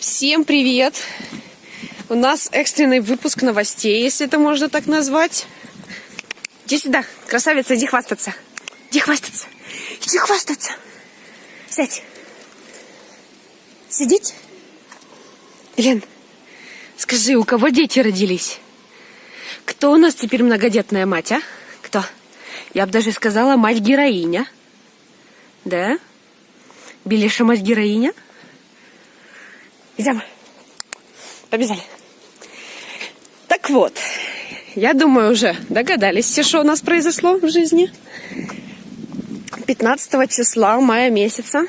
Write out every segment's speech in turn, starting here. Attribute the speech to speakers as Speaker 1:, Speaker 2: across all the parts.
Speaker 1: Всем привет! У нас экстренный выпуск новостей, если это можно так назвать. Иди сюда, красавица, иди хвастаться. Иди хвастаться. Иди хвастаться. Сядь. Сидеть? Лен, скажи, у кого дети родились? Кто у нас теперь многодетная мать, а? Кто? Я бы даже сказала, мать-героиня. Да? Белиша мать-героиня? Идем. Побежали. Так вот, я думаю, уже догадались все, что у нас произошло в жизни. 15 числа мая месяца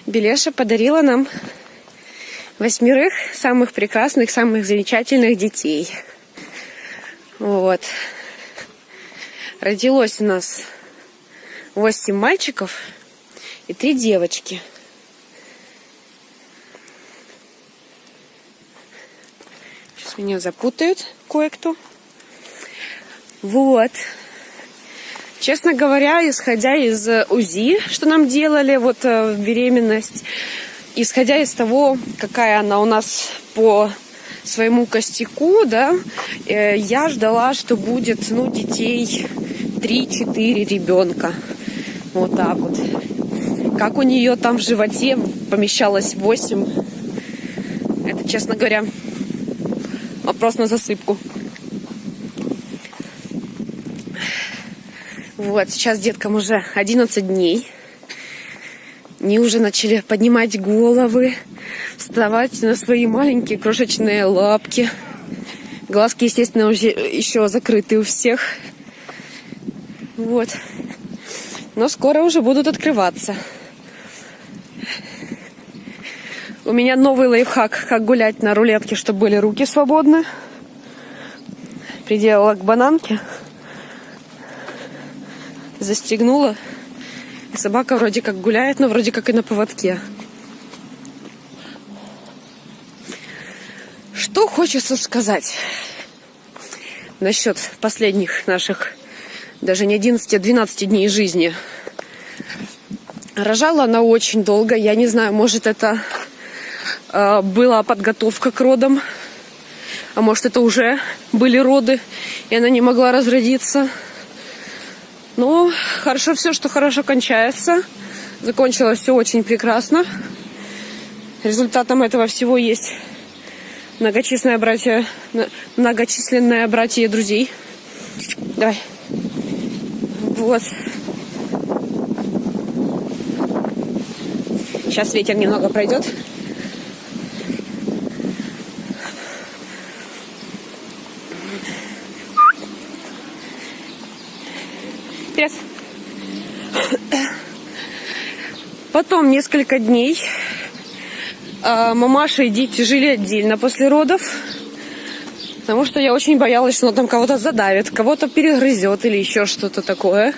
Speaker 1: Белеша подарила нам 8 самых прекрасных, самых замечательных детей. Вот. Родилось у нас 8 мальчиков и 3 девочки. Сейчас меня запутают кое-кто. Вот. Честно говоря, исходя из УЗИ, что нам делали, вот беременность, исходя из того, какая она у нас по своему костяку, да, я ждала, что будет, детей 3-4 ребенка. Вот так вот. Как у нее там в животе помещалось 8, это, честно говоря, вопрос на засыпку. Вот, сейчас деткам уже 11 дней. Они уже начали поднимать головы, вставать на свои маленькие крошечные лапки. Глазки, естественно, уже еще закрыты у всех. Вот. Но скоро уже будут открываться. У меня новый лайфхак, как гулять на рулетке, чтобы были руки свободны. Приделала к бананке. Застегнула. И собака вроде как гуляет, но вроде как и на поводке. Что хочется сказать насчет последних наших даже не 11, а 12 дней жизни. Рожала она очень долго. Я не знаю, может, это была подготовка к родам, а может, это уже были роды, и она не могла разродиться. Но хорошо все, что хорошо кончается. Закончилось все очень прекрасно. Результатом этого всего есть многочисленное братья друзей. Давай. Вот. Сейчас ветер немного пройдет. Вперед. Потом несколько дней мамаша и дети жили отдельно после родов, потому что я очень боялась, что она там кого-то задавит, кого-то перегрызет или еще что-то такое.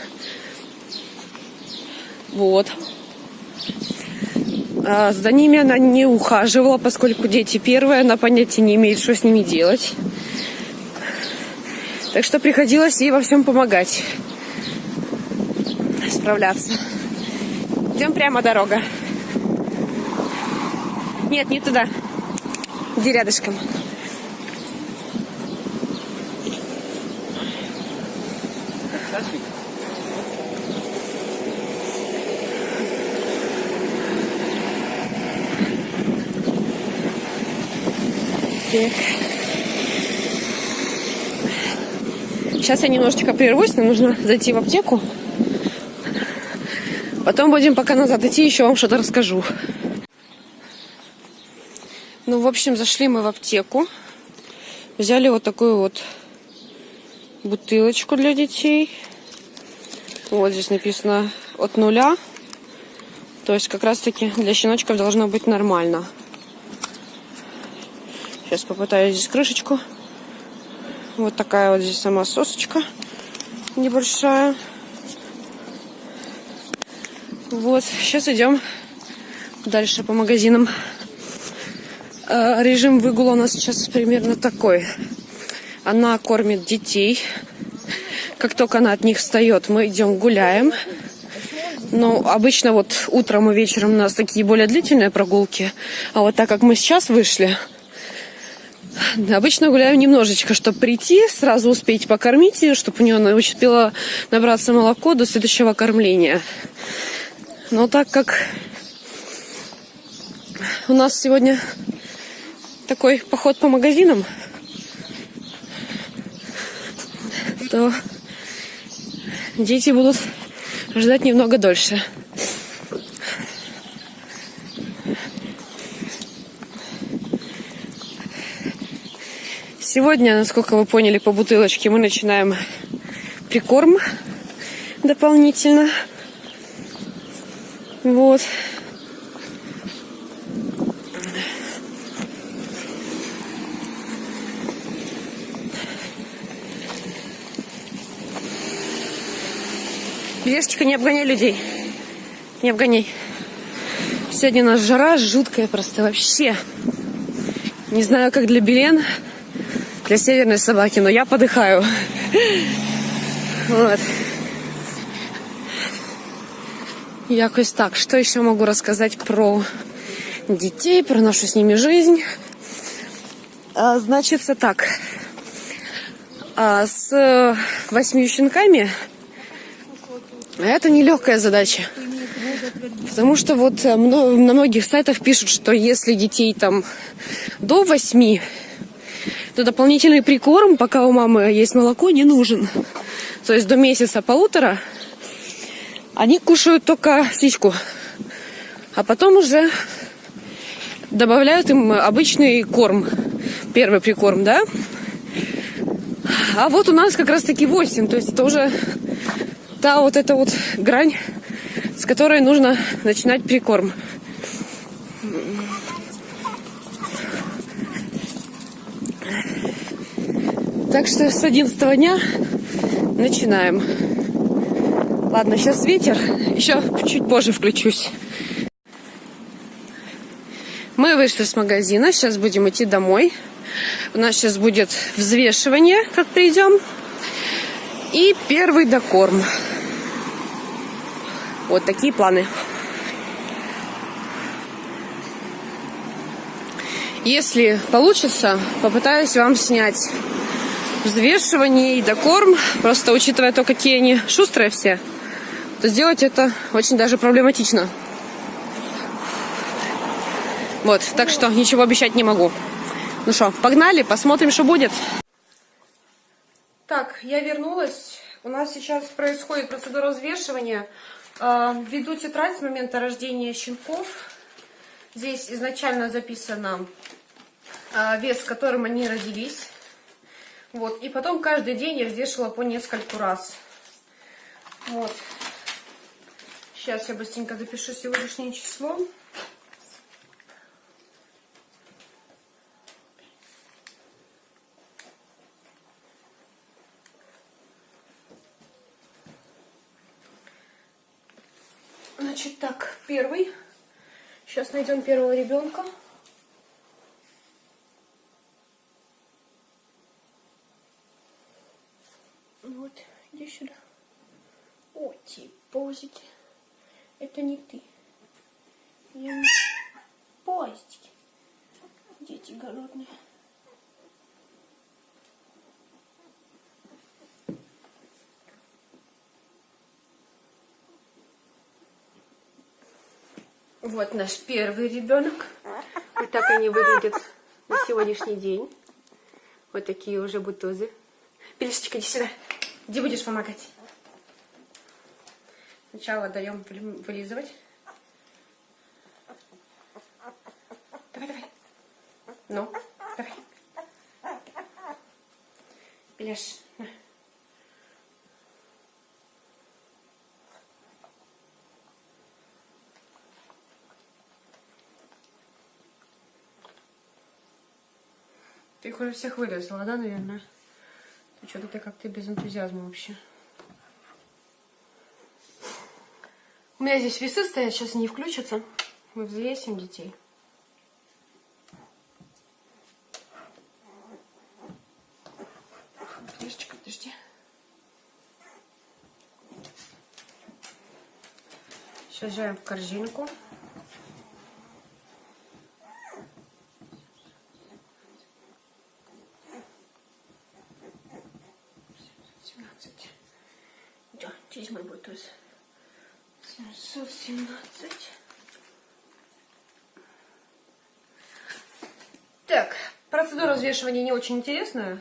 Speaker 1: Вот. За ними она не ухаживала, поскольку дети первые, она понятия не имеет, что с ними делать. Так что приходилось ей во всем помогать. Справляться. Идем прямо дорога. Нет, не туда. Иди рядышком. Так. Сейчас я немножечко прервусь, нам нужно зайти в аптеку. Потом будем пока назад идти, еще вам что-то расскажу. В общем, зашли мы в аптеку. Взяли вот такую вот бутылочку для детей. Вот здесь написано от 0. То есть как раз-таки для щеночков должно быть нормально. Сейчас попытаюсь здесь крышечку. Вот такая вот здесь сама сосочка небольшая. Вот, сейчас идем дальше по магазинам. Режим выгула у нас сейчас примерно такой. Она кормит детей. Как только она от них встает, мы идем гуляем. Но обычно вот утром и вечером у нас такие более длительные прогулки. А вот так как мы сейчас вышли, обычно гуляю немножечко, чтобы прийти, сразу успеть покормить ее, чтобы у нее успела набраться молоко до следующего кормления. Но так как у нас сегодня такой поход по магазинам, то дети будут ждать немного дольше. Сегодня, насколько вы поняли по бутылочке, мы начинаем прикорм дополнительно. Вот. Белешечка, не обгоняй людей. Не обгоняй. Сегодня у нас жара жуткая просто вообще. Не знаю, как для Белен, для северной собаки, но я подыхаю. Вот. Якось так. Что еще могу рассказать про детей, про нашу с ними жизнь? Значится так. С 8 щенками это нелегкая задача. Потому что вот на многих сайтах пишут, что если детей там до 8, то дополнительный прикорм, пока у мамы есть молоко, не нужен. То есть до месяца-полутора они кушают только сиську. А потом уже добавляют им обычный корм. Первый прикорм, да? А вот у нас как раз таки 8. То есть это уже та вот эта вот грань, с которой нужно начинать прикорм. Так что с 11 дня начинаем. Ладно, сейчас ветер. Еще чуть позже включусь. Мы вышли с магазина. Сейчас будем идти домой. У нас сейчас будет взвешивание, как придем. И первый докорм. Вот такие планы. Если получится, попытаюсь вам снять взвешивание и докорм. Просто учитывая то, какие они шустрые все, то сделать это очень даже проблематично. Вот, так что ничего обещать не могу. Ну что, погнали, посмотрим, что будет. Так, я вернулась. У нас сейчас происходит процедура взвешивания. Веду тетрадь с момента рождения щенков. Здесь изначально записано вес, с которым они родились. Вот. И потом каждый день я взвешивала по нескольку раз. Вот. Сейчас я быстренько запишу сегодняшнее число. Значит, так, первый. Сейчас найдем первого ребенка. Вот, иди сюда. О, типозики. Это не ты. Я... Постики. Дети голодные. Вот наш первый ребенок. Вот так они выглядят на сегодняшний день. Вот такие уже бутузы. Белишечка, иди сюда. Где будешь помогать? Сначала даем вылизывать. Давай, давай. Ну, давай. Беляш, на. Ты их уже всех вылезла, да, наверное? Что-то ты как-то без энтузиазма вообще. У меня здесь весы стоят, сейчас они включатся. Мы взвесим детей. Лешечка, подожди. Сажаем в корзинку. Да, здесь мой будет 717. Так, процедура взвешивания не очень интересная.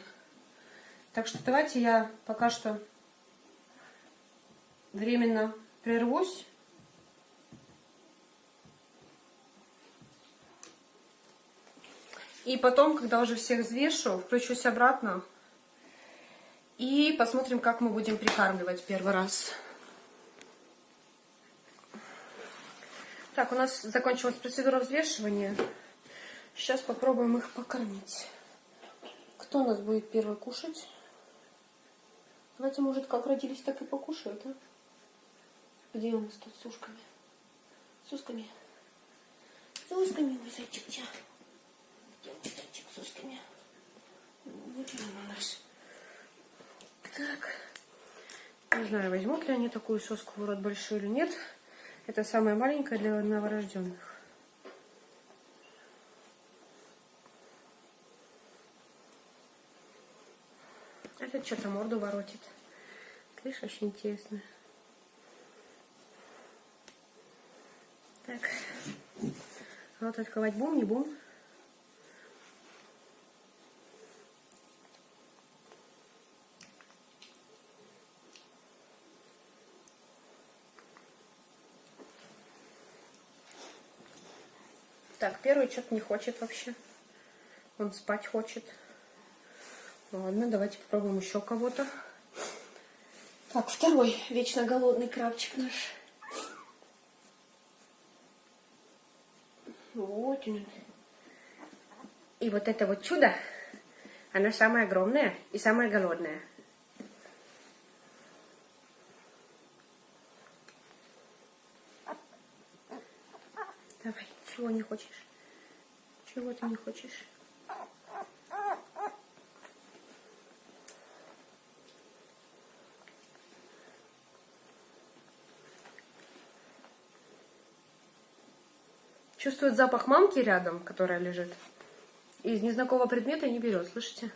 Speaker 1: Так что давайте я пока что временно прервусь. И потом, когда уже всех взвешу, включусь обратно. И посмотрим, как мы будем прикармливать первый раз. Так, у нас закончилась процедура взвешивания. Сейчас попробуем их покормить. Кто у нас будет первый кушать? Давайте, может, как родились, так и покушают, а? Где у нас тут с ушками? С ушками. С ушками, мой зайчик, где? Где мой зайчик с ушками? Вот он наш. Так. Не знаю, возьмут ли они такую соску в рот большую или нет. Это самая маленькая для новорожденных. Этот что-то морду воротит. Видишь, очень интересно. Так. Вот открывать бум, не бум. Так, первый что-то не хочет вообще. Он спать хочет. Ладно, давайте попробуем еще кого-то. Так, второй вечно голодный крабчик наш. Вот он. И вот это вот чудо, она самая огромная и самая голодная. Давай, чего не хочешь? Чего ты не хочешь? Чувствует запах мамки рядом, которая лежит. И из незнакомого предмета не берет, слышите?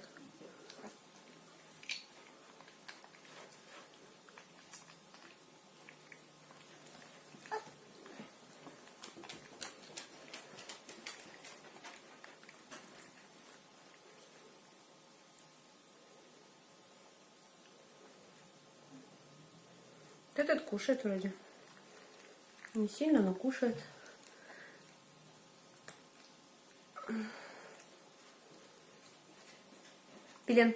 Speaker 1: Этот кушает вроде. Не сильно, но кушает. Билен.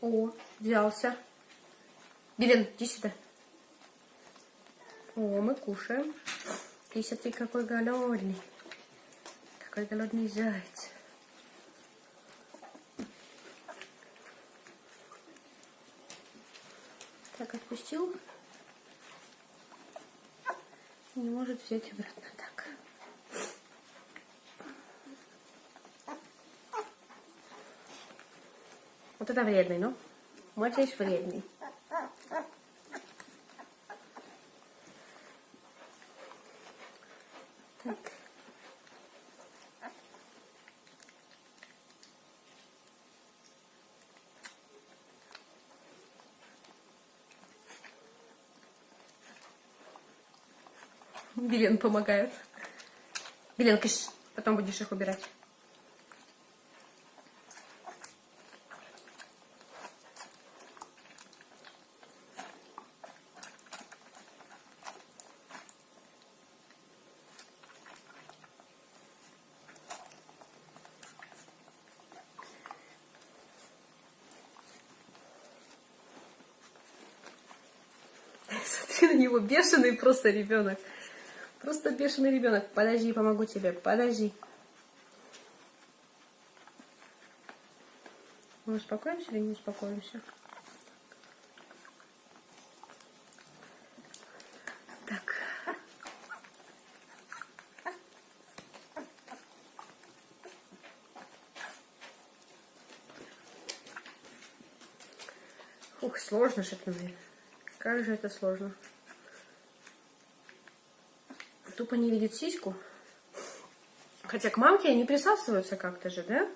Speaker 1: О, взялся. Билен, иди сюда. О, мы кушаем. И смотри, какой голодный. Какой голодный заяц. Так, отпустил. Не может взять обратно. Так. Вот это вредный, ну? Вот здесь вредный. Так. Билен помогает. Билен, кыш, потом будешь их убирать. Смотри на него, бешеный просто ребенок. Просто бешеный ребенок. Подожди, помогу тебе. Подожди. Мы успокоимся или не успокоимся? Так. Ух, сложно же это, наверное. Как же это сложно. тупо не видит сиську. Хотя к мамке они присасываются как-то же, да?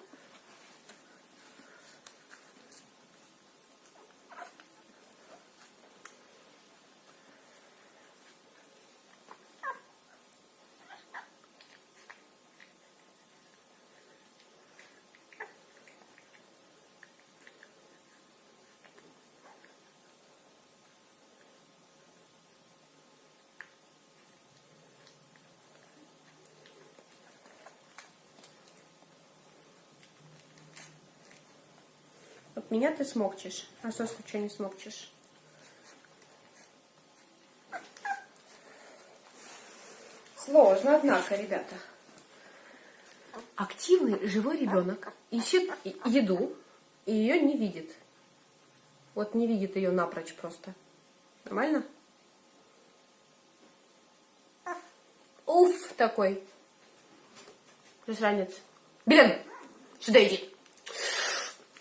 Speaker 1: Вот меня ты смокчешь, а соску что не смокчешь? Сложно, однако, ребята. Активный живой ребенок ищет еду и ее не видит. Вот не видит ее напрочь просто. Нормально? Уф, такой. Засранец. Белен, сюда иди.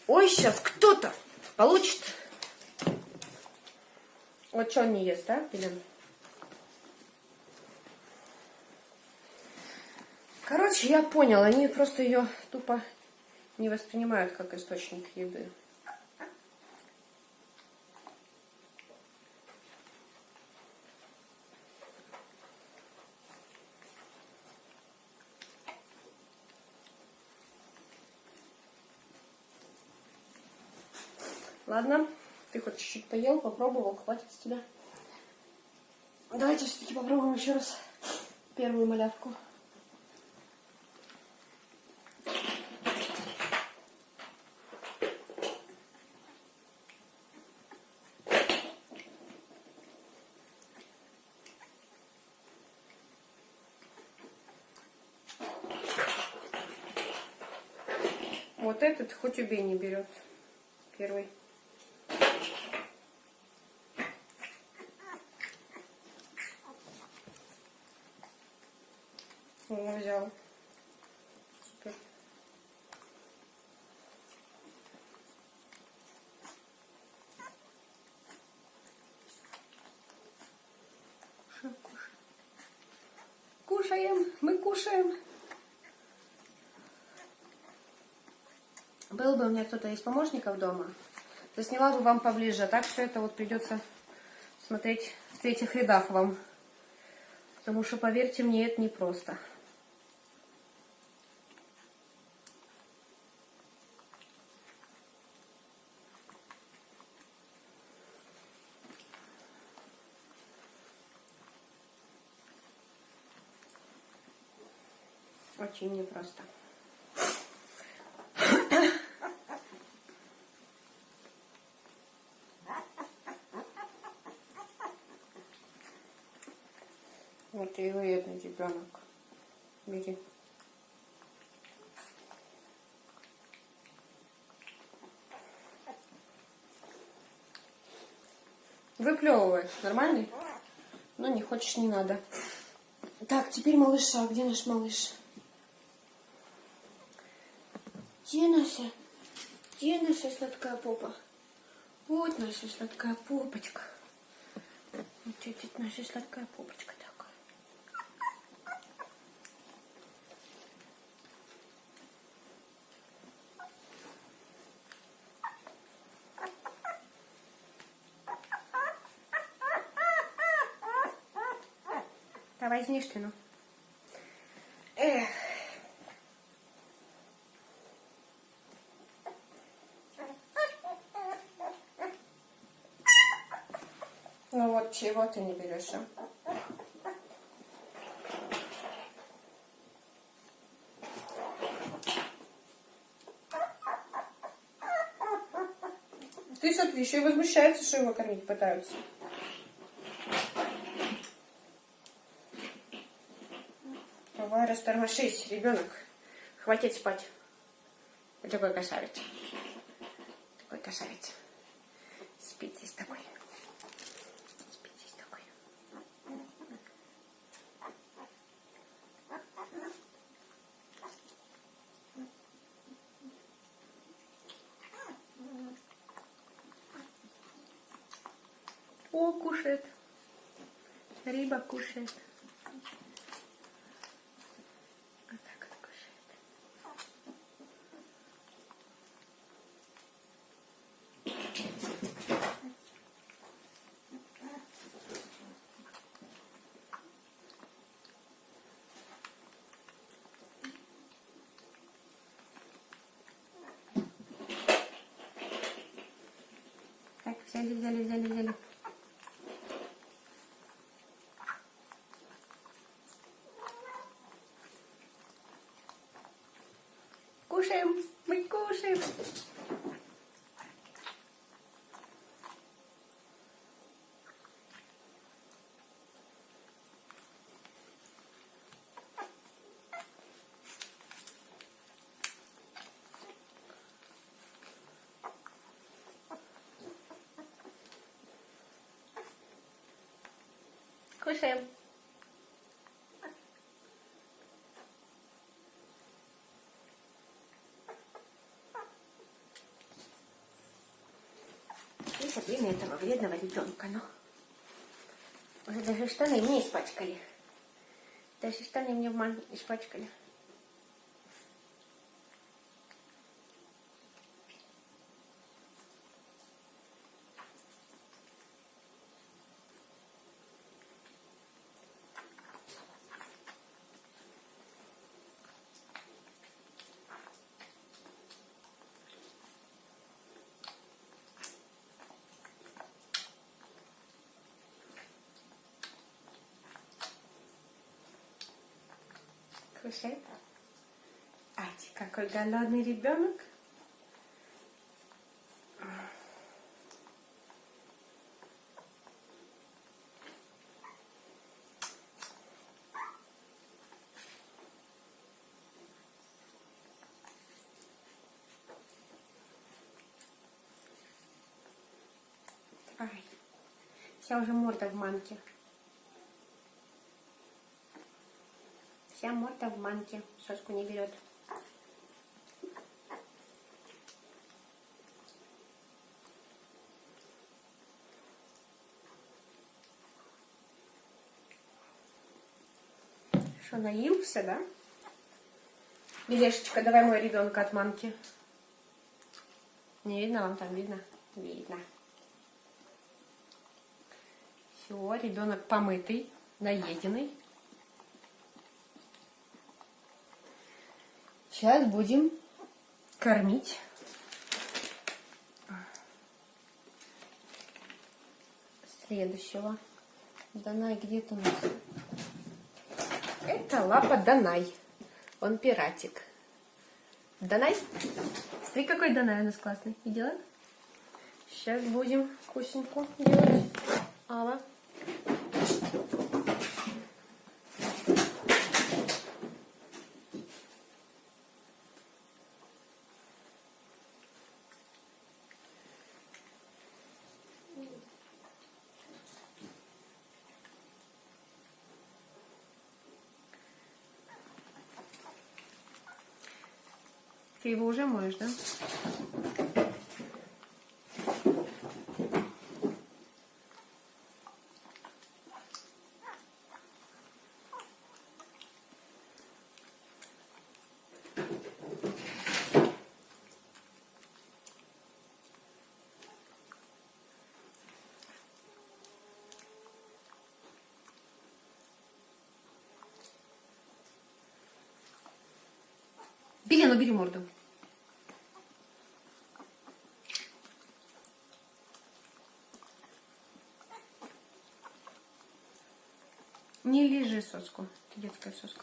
Speaker 1: Ой, сейчас кто-то получит. Вот что он не ест, да, Белен? Короче, я понял, они просто ее тупо не воспринимают как источник еды. Ладно, ты хоть чуть-чуть поел, попробовал, хватит с тебя. Давайте все-таки попробуем еще раз первую малявку. Вот этот хоть убей не берет. Первый. Он взял. Супер. Кушаем, кушаем. Кушаем, мы кушаем. Был бы у меня кто-то из помощников дома, засняла бы вам поближе, а так все это вот придется смотреть в третьих рядах вам. Потому что, поверьте мне, это непросто. Очень непросто. Вот и вредный ребенок. Бери. Выплевывай. Нормальный? Ну, не хочешь, не надо. Так, теперь малыша. Где наш малыш? Где наша? Где наша сладкая попа? Вот наша сладкая попочка. Вот это наша сладкая попочка такая. Да возьмишь ты, ну. Эх. Ну вот чего ты не берешь, а? Ты смотри, еще и возмущается, что его кормить пытаются. Давай, растормошись, ребенок. Хватит спать. Вот такой красавец. Такой красавец. Спит здесь такой. Спит здесь такой. О, кушает. Рыба кушает. Взяли. Кушаем, мы кушаем. Кушаем. Дисциплина этого вредного ребенка, ну. Уже даже штаны мне испачкали. Даже штаны мне испачкали. Кушай. Ати, какой голодный ребенок. Ай, вся уже морда в манке. Вся морда в манке. Соску не берет. Что, наился, да? Милешечка, давай мой ребенка от манки. Не видно вам там? Видно? Видно. Все, ребенок помытый, наеденный. Сейчас будем кормить. Следующего. Данай где-то у нас. Это лапа Данай. Он пиратик. Данай. Смотри, какой Данай у нас классный. Видела? Сейчас будем вкусненько делать. Алла. Ты его уже моешь, да? Белен, убери морду. Не лижи соску. Это детская соска.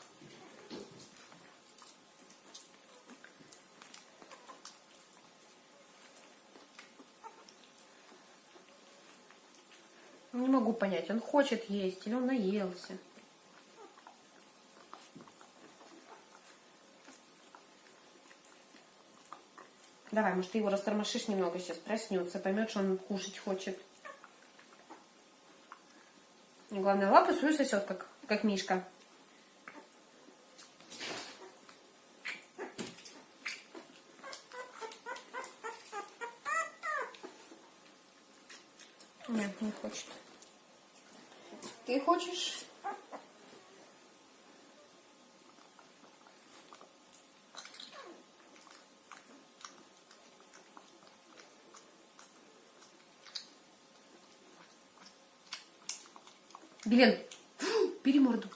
Speaker 1: Не могу понять, он хочет есть или он наелся. Давай, может, ты его растормошишь немного, сейчас проснется, поймет, что он кушать хочет. И главное, лапу свою сосет, как Мишка. Нет, не хочет. Ты хочешь? Белен, бери морду.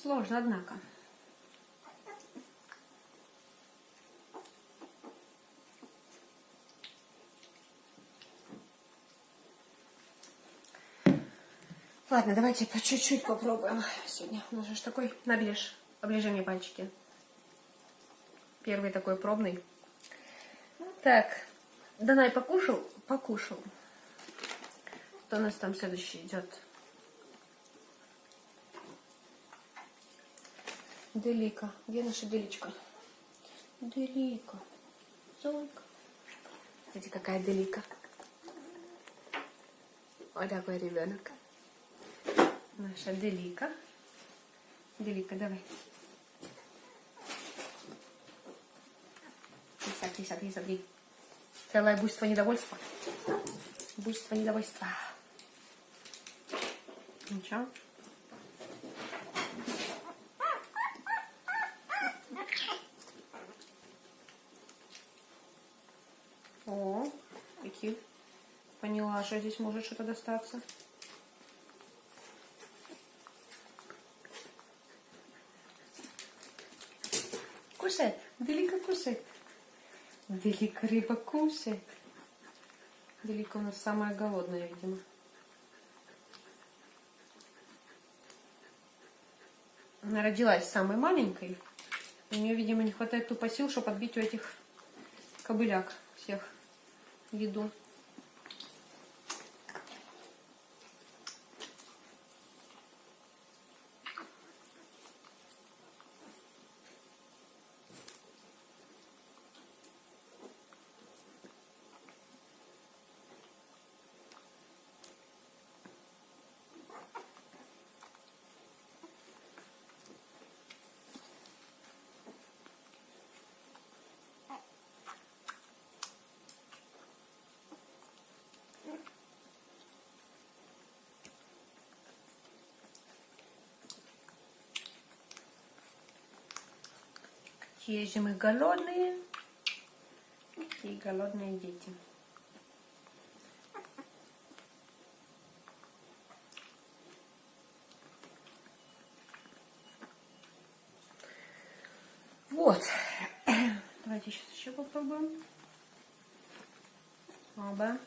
Speaker 1: Сложно, однако. Ладно, давайте по чуть-чуть попробуем сегодня. У нас же такой наберешь. Оближи мне пальчики. Первый такой пробный. Так, Данай покушал? Покушал. Что у нас там следующий идет? Делика. Где наша Деличка? Делика. Зойка. Смотрите, какая Делика. Вот такой ребенок. Наша Делика. Делика, давай. Смотри, смотри, смотри. Целое буйство недовольства. Буйство недовольства. Ничего. О, какие. Поняла, что здесь может что-то достаться. Кушает. Делика кушает. Делика рыба кушает. Делика у нас самая голодная, видимо. Она родилась самой маленькой. У нее, видимо, не хватает тупо сил, чтобы отбить у этих кобыляк всех еду. Какие же мы голодные. Какие голодные дети. Вот. Давайте сейчас еще попробуем. Оба.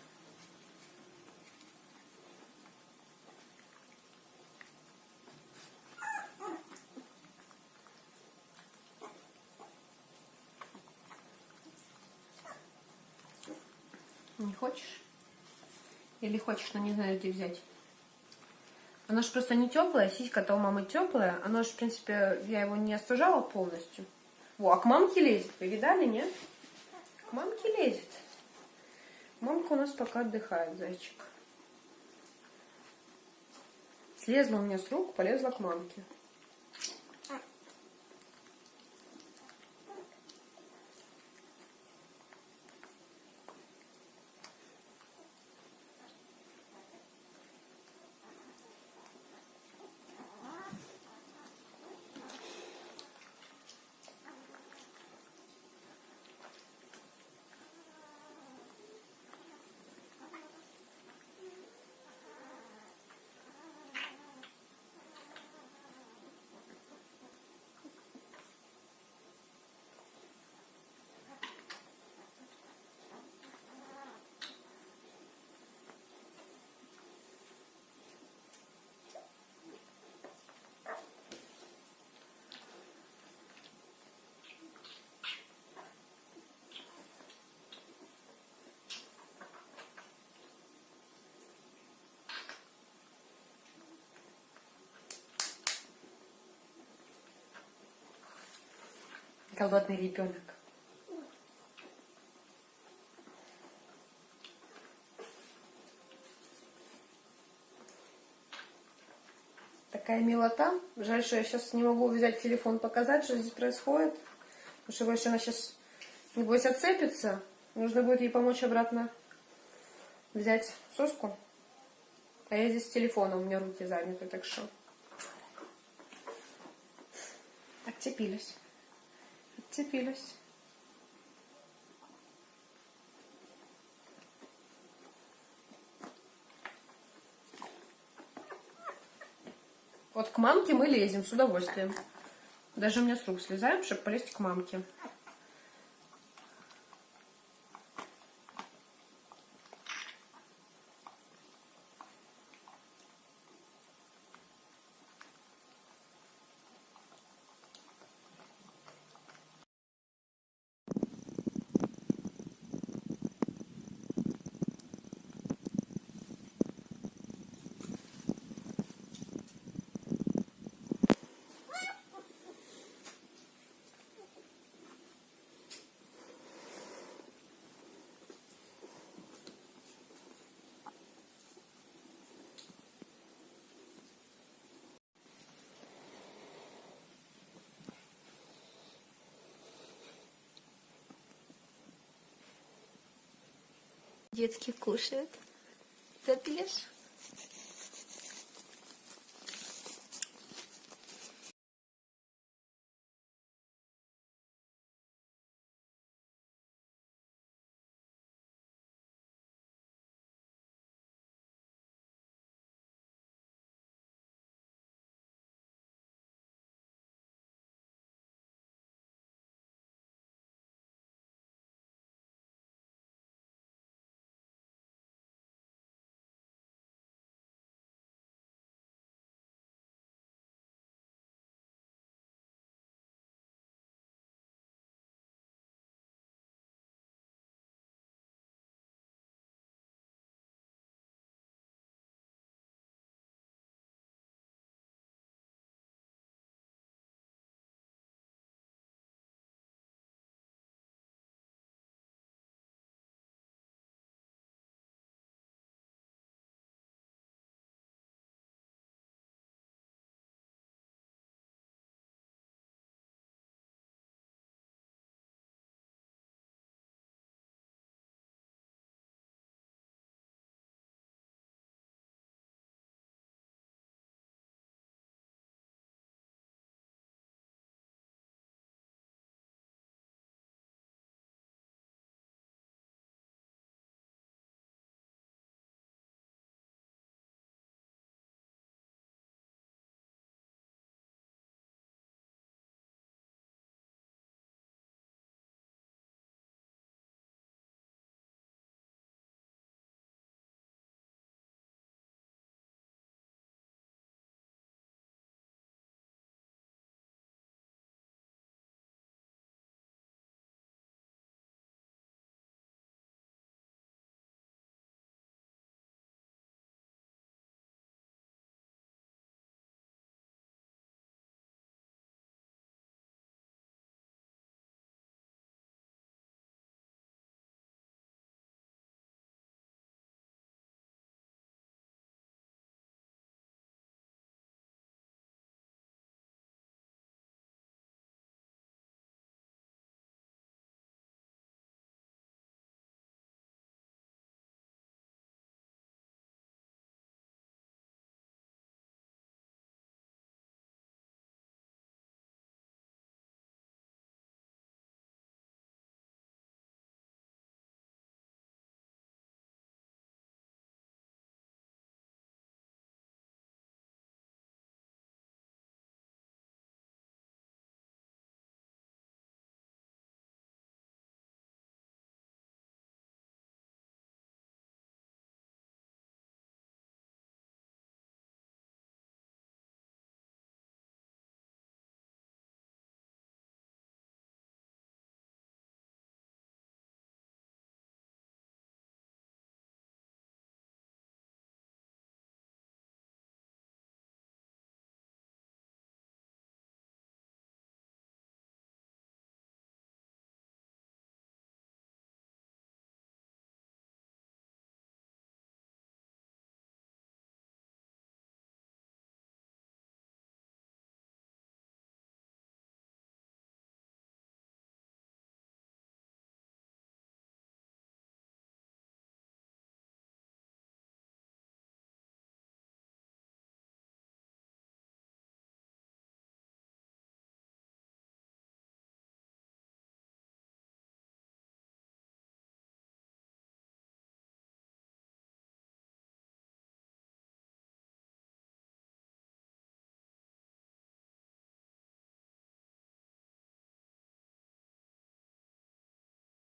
Speaker 1: Не хочешь? Или хочешь, но не знаю, где взять? Оно же просто не теплое, сиська-то у мамы теплая. Оно же, в принципе, я его не остужала полностью. Во, а к мамке лезет. Вы видали, нет? К мамке лезет. Мамка у нас пока отдыхает, зайчик. Слезла у меня с рук, полезла к мамке. Голодный ребенок. Такая милота. Жаль, что я сейчас не могу взять телефон, показать, что здесь происходит. Потому что больше она сейчас, небось, отцепится. Нужно будет ей помочь обратно взять соску. А я здесь с телефоном, у меня руки заняты, так что... Отцепились. Отцепились. Вот к мамке мы лезем с удовольствием. Даже у меня с рук слезаем, чтобы полезть к мамке.
Speaker 2: Детки кушают. Ты пьешь?